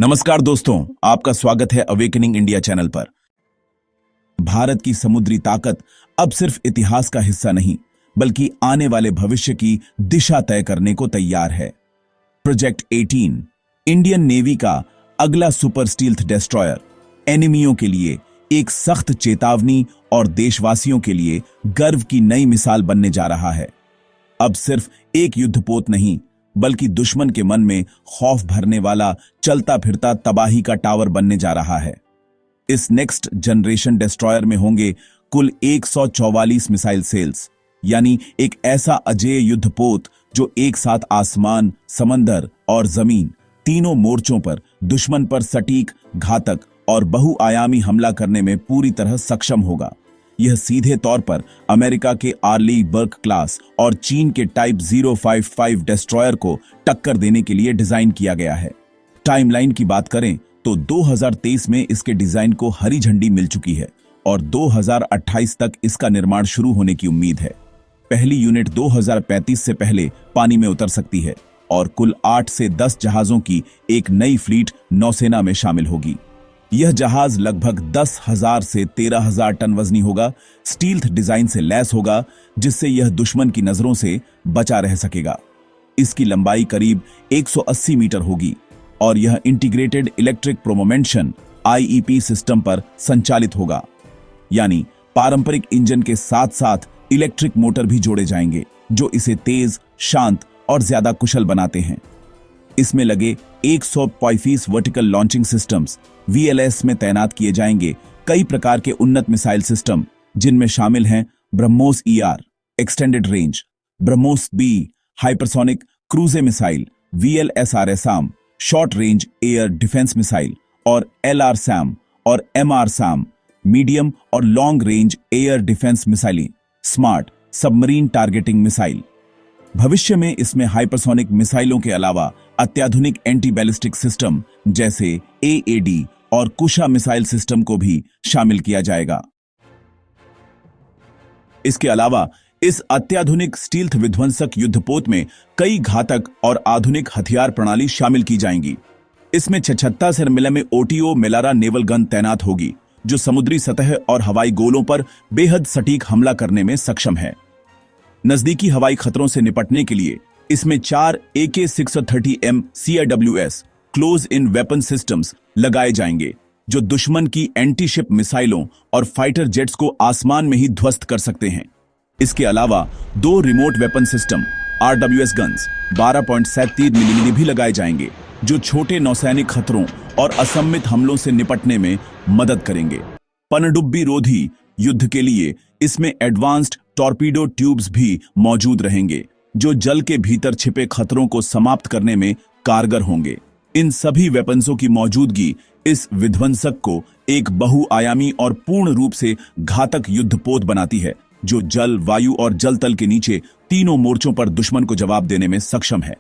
नमस्कार दोस्तों, आपका स्वागत है अवेकनिंग इंडिया चैनल पर। भारत की समुद्री ताकत अब सिर्फ इतिहास का हिस्सा नहीं, बल्कि आने वाले भविष्य की दिशा तय करने को तैयार है। प्रोजेक्ट 18 इंडियन नेवी का अगला सुपर स्टील्थ डिस्ट्रॉयर एनिमियों के लिए एक सख्त चेतावनी और देशवासियों के लिए गर्व की नई मिसाल बनने जा रहा है। अब सिर्फ एक युद्धपोत नहीं, बल्कि दुश्मन के मन में खौफ भरने वाला चलता फिरता तबाही का टावर बनने जा रहा है। इस नेक्स्ट जनरेशन डिस्ट्रॉयर में होंगे कुल 144 मिसाइल सेल्स, यानी एक ऐसा अजेय युद्धपोत जो एक साथ आसमान, समंदर और जमीन तीनों मोर्चों पर दुश्मन पर सटीक, घातक और बहुआयामी हमला करने में पूरी तरह सक्षम होगा। यह सीधे तौर पर अमेरिका के आर्ली बर्ग क्लास और चीन के टाइप 055 डिस्ट्रॉयर को टक्कर देने के लिए डिजाइन किया गया है। टाइमलाइन की बात करें तो 2023 में इसके डिजाइन को हरी झंडी मिल चुकी है और 2028 तक इसका निर्माण शुरू होने की उम्मीद है। पहली यूनिट 2035 से पहले पानी में उतर सकती है और कुल 8 से 10 जहाजों की एक नई फ्लीट नौसेना में शामिल होगी। यह जहाज लगभग 10,000 से 13,000 टन वजनी होगा, स्टील्थ डिजाइन से लैस होगा, जिससे यह दुश्मन की नजरों से बचा रह सकेगा। इसकी लंबाई करीब 180 मीटर होगी और यह इंटीग्रेटेड इलेक्ट्रिक प्रोमोमेंशन IEP सिस्टम पर संचालित होगा, यानी पारंपरिक इंजन के साथ साथ इलेक्ट्रिक मोटर भी जोड़े जाएंगे, जो इसे तेज, शांत और ज्यादा कुशल बनाते हैं। इसमें लगे 135 वर्टिकल लॉन्चिंग सिस्टम्स VLS में तैनात किए जाएंगे कई प्रकार के उन्नत मिसाइल सिस्टम, जिनमें शामिल हैं BrahMos ER extended range, BrahMos B hypersonic cruise missile, VLSRSAM short range air defence missile और LRSAM और MRSAM मीडियम और लॉन्ग रेंज एयर डिफेंस मिसाइलें, स्मार्ट सबमरीन टारगेटिंग मिसाइल। भविष्य में इसमें हाइपरसोनिक मिसाइलों के अलावा अत्याधुनिक एंटी बैलिस्टिक सिस्टम जैसे AAD और कुशा मिसाइल सिस्टम को भी शामिल किया जाएगा। इसके अलावा इस अत्याधुनिक स्टील्थ विध्वंसक युद्धपोत में कई घातक और आधुनिक हथियार प्रणाली शामिल की जाएंगी। इसमें 76 से मिले में OTO मेलारा नेवल गन तैनात होगी, जो समुद्री सतह और हवाई गोलों पर बेहद सटीक हमला करने में सक्षम है। नजदीकी हवाई खतरों से निपटने के लिए इसमें 4 AK-630M CIWS close in weapon systems लगाए जाएंगे, जो दुश्मन की एंटी शिप मिसाइलों और फाइटर जेट्स को आसमान में ही ध्वस्त कर सकते हैं। इसके अलावा 2 remote weapon system RWS guns 12.73 मिमी भी लगाए जाएंगे, जो छोटे नौसैनिक खतरों और असम्मित हमलों से निपटने में मदद करेंगे। पनडुब्बी रोधी युद्ध के लिए इसमें एडवांस्ड टॉर्पीडो ट्यूब्स भी मौजूद रहेंगे, जो जल के भीतर छिपे खतरों को समाप्त करने में कारगर होंगे। इन सभी वेपन्सों की मौजूदगी इस विध्वंसक को एक बहुआयामी और पूर्ण रूप से घातक युद्धपोत बनाती है, जो जल, वायु और जल तल के नीचे तीनों मोर्चों पर दुश्मन को जवाब देने में सक्षम है।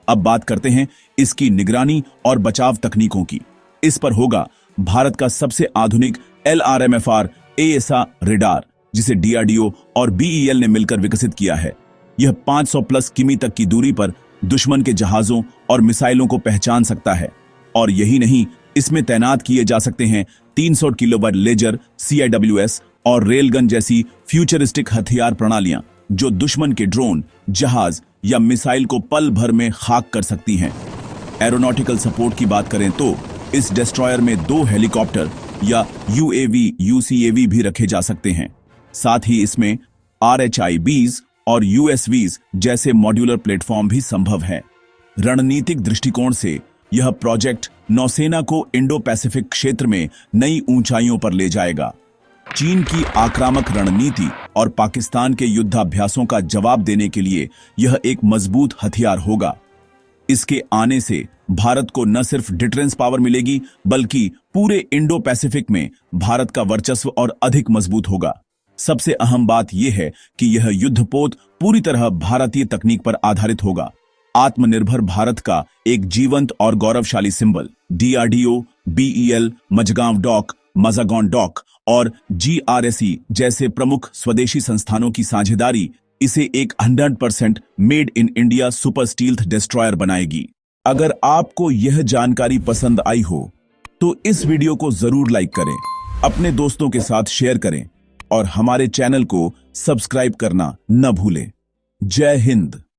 अब बात करते हैं इसकी निगरानी और बचाव तकनीकों की। इस पर होगा भारत का सबसे आधुनिक LRMFR AESA रेडार, जिसे DRDO और BEL ने मिलकर विकसित किया है। यह 500 प्लस किमी तक की दूरी पर दुश्मन के जहाजों और मिसाइलों को पहचान सकता है। और यही नहीं, इसमें तैनात किए जा सकते हैं 300 किलोवाट लेजर CIWS और रेलगन जैसी फ्यूचरिस्टिक हथियार प्रणालियां, जो दुश्मन के ड्रोन, जहाज या मिसाइल को पल भर में खाक कर सकती हैं। एरोनॉटिकल सपोर्ट की बात करें तो इस डिस्ट्रॉयर में 2 हेलीकॉप्टर या UAV UCAV भी रखे जा सकते हैं। साथ ही इसमें RHIBs और USVs जैसे मॉड्यूलर प्लेटफॉर्म भी संभव है। रणनीतिक दृष्टिकोण से यह प्रोजेक्ट नौसेना को इंडो पैसिफिक क्षेत्र में नई ऊंचाइयों पर ले जाएगा। चीन की आक्रामक रणनीति और पाकिस्तान के युद्धाभ्यासों का जवाब देने के लिए यह एक मजबूत हथियार होगा। इसके आने से भारत को न सिर्फ डिफेंस पावर मिलेगी, बल्कि पूरे इंडो पैसिफिक में भारत का वर्चस्व और अधिक मजबूत होगा। सबसे अहम बात यह है कि यह युद्धपोत पूरी तरह भारतीय तकनीक पर आधारित होगा। आत्मनिर्भर भारत का एक जीवंत और गौरवशाली symbol. DRDO, BEL, Mazagon dock, Mazagon dock और GRSE जैसे प्रमुख स्वदेशी संस्थानों की साझेदारी इसे एक 100% made in India super stealth destroyer बनाएगी। अगर आपको यह जानकारी पसंद आई हो तो इस वीडियो को जरूर लाइक करें, अपने दोस्तों के साथ शेयर करें और हमारे चैनल को सब्सक्राइब करना न भूलें। जय हिंद।